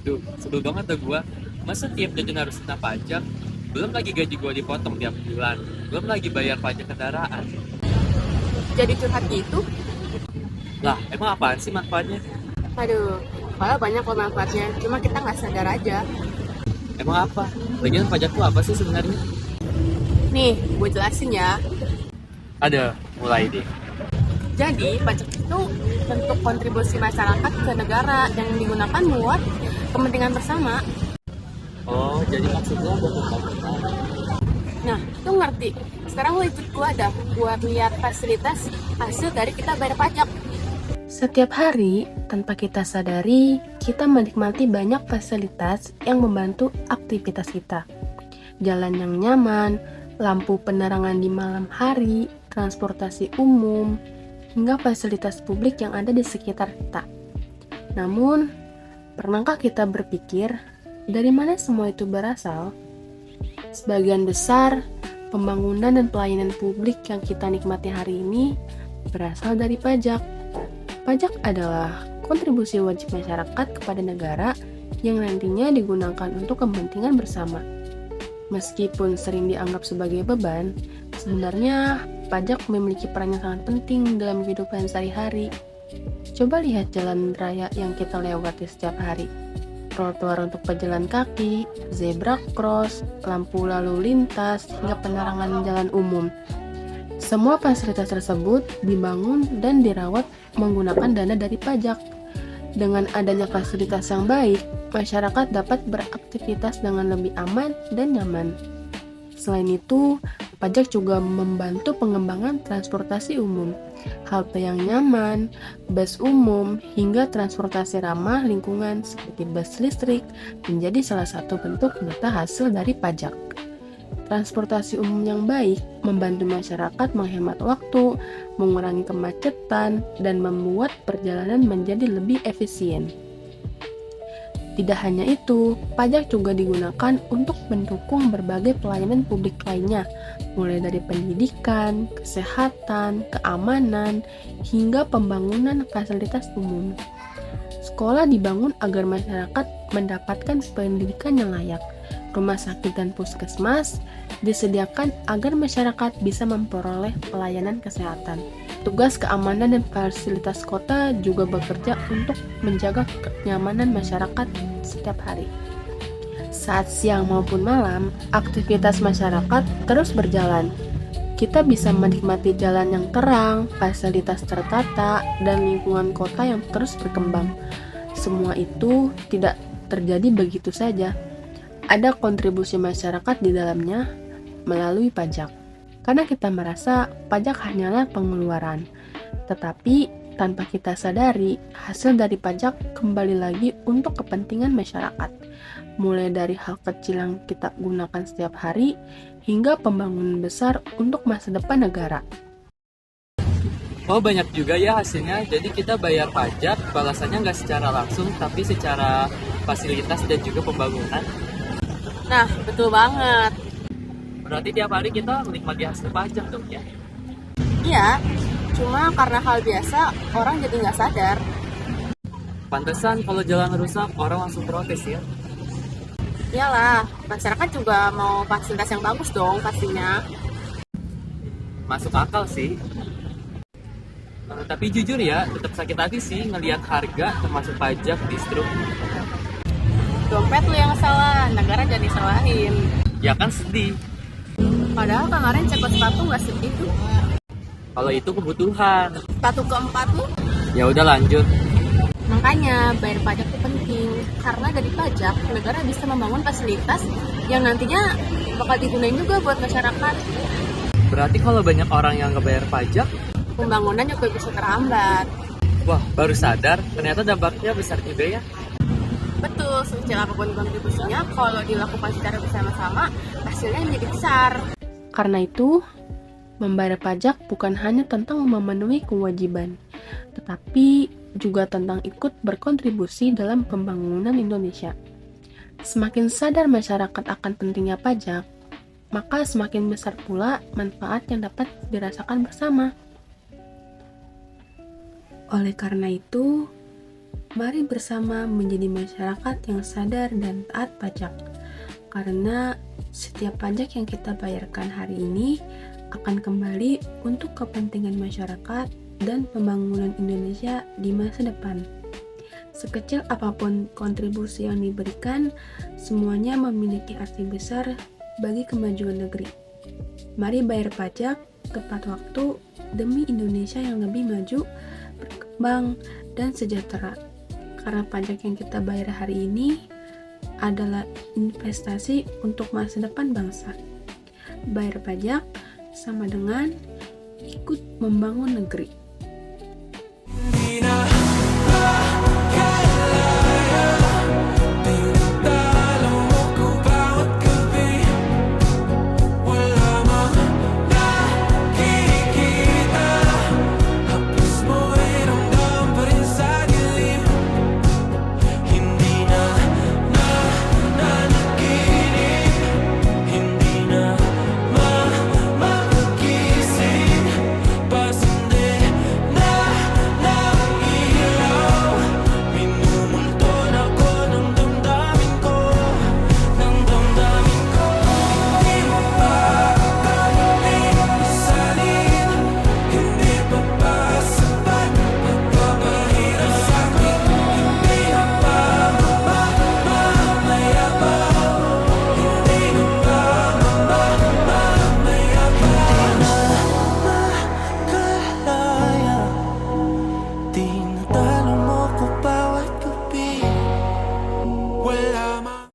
Duh, sebel banget dah gua. Masa tiap jajan harus kena pajak? Belum lagi gaji gua dipotong tiap bulan. Belum lagi bayar pajak kendaraan. Jadi curhat gitu. Lah, emang apaan sih manfaatnya? Aduh, kalau banyak kok manfaatnya, cuma kita nggak sadar aja. Emang apa? Lagian pajak tuh apa sih sebenarnya? Nih, gue jelasin ya. Ada, mulai deh. Jadi, pajak itu bentuk kontribusi masyarakat ke negara yang digunakan buat kepentingan bersama. Oh, jadi maksudnya buat pembangunan. Nah, lu ngerti. Sekarang lo ikut gue dah buat lihat fasilitas hasil dari kita bayar pajak. Setiap hari, tanpa kita sadari, kita menikmati banyak fasilitas yang membantu aktivitas kita. Jalan yang nyaman, lampu penerangan di malam hari, transportasi umum, hingga fasilitas publik yang ada di sekitar kita. Namun, pernahkah kita berpikir dari mana semua itu berasal? Sebagian besar pembangunan dan pelayanan publik yang kita nikmati hari ini berasal dari pajak. Pajak adalah kontribusi wajib masyarakat kepada negara yang nantinya digunakan untuk kepentingan bersama. Meskipun sering dianggap sebagai beban, sebenarnya pajak memiliki peran yang sangat penting dalam kehidupan sehari-hari. Coba lihat jalan raya yang kita lewati setiap hari. Trotoar untuk pejalan kaki, zebra cross, lampu lalu lintas, hingga penerangan jalan umum. Semua fasilitas tersebut dibangun dan dirawat menggunakan dana dari pajak. Dengan adanya fasilitas yang baik, masyarakat dapat beraktivitas dengan lebih aman dan nyaman. Selain itu, pajak juga membantu pengembangan transportasi umum, halte yang nyaman, bus umum, hingga transportasi ramah lingkungan seperti bus listrik menjadi salah satu bentuk nyata hasil dari pajak. Transportasi umum yang baik membantu masyarakat menghemat waktu, mengurangi kemacetan, dan membuat perjalanan menjadi lebih efisien. Tidak hanya itu, pajak juga digunakan untuk mendukung berbagai pelayanan publik lainnya, mulai dari pendidikan, kesehatan, keamanan, hingga pembangunan fasilitas umum. Sekolah dibangun agar masyarakat mendapatkan pendidikan yang layak. Rumah sakit dan puskesmas disediakan agar masyarakat bisa memperoleh pelayanan kesehatan. Tugas keamanan dan fasilitas kota juga bekerja untuk menjaga kenyamanan masyarakat setiap hari. Saat siang maupun malam, aktivitas masyarakat terus berjalan. Kita bisa menikmati jalan yang terang, fasilitas tertata, dan lingkungan kota yang terus berkembang. Semua itu tidak terjadi begitu saja. Ada kontribusi masyarakat di dalamnya melalui pajak. Karena kita merasa pajak hanyalah pengeluaran. Tetapi tanpa kita sadari, hasil dari pajak kembali lagi untuk kepentingan masyarakat. Mulai dari hal kecil yang kita gunakan setiap hari, hingga pembangunan besar untuk masa depan negara. Oh, banyak juga ya hasilnya. Jadi kita bayar pajak, balasannya nggak secara langsung, tapi secara fasilitas dan juga pembangunan. Nah, betul banget. Berarti tiap hari kita menikmati hasil pajak dong ya. Iya, cuma karena hal biasa, orang jadi nggak sadar. Pantesan kalau jalan rusak, orang langsung protes ya. Iyalah, masyarakat juga mau fasilitas yang bagus dong pastinya. Masuk akal sih. Tapi jujur ya, tetap sakit hati sih ngelihat harga termasuk pajak distro. Dompet lu yang salah, negara jadi salahin. Ya kan sedih. Padahal kemarin cekot sepatu nggak segitu. Kalau itu kebutuhan. Sepatu keempat lu. Ya udah lanjut. Makanya bayar pajak itu penting, karena dari pajak negara bisa membangun fasilitas yang nantinya bakal digunain juga buat masyarakat. Berarti kalau banyak orang yang nggak bayar pajak, Pembangunan juga bisa terhambat. wah baru sadar ternyata dampaknya besar juga ya. Betul, sekecil apapun kontribusinya, kalau dilakukan secara bersama-sama, hasilnya menjadi besar. Karena itu, membayar pajak bukan hanya tentang memenuhi kewajiban, tetapi juga tentang ikut berkontribusi dalam pembangunan Indonesia. Semakin sadar masyarakat akan pentingnya pajak, maka semakin besar pula manfaat yang dapat dirasakan bersama. Oleh karena itu, Mari bersama menjadi masyarakat yang sadar dan taat pajak. Karena setiap pajak yang kita bayarkan hari ini akan kembali untuk kepentingan masyarakat dan pembangunan Indonesia di masa depan. Sekecil apapun kontribusi yang diberikan, semuanya memiliki arti besar bagi kemajuan negeri. Mari bayar pajak tepat waktu demi Indonesia yang lebih maju, berkembang, dan sejahtera. Karena pajak yang kita bayar hari ini adalah investasi untuk masa depan bangsa. Bayar pajak sama dengan ikut membangun negeri.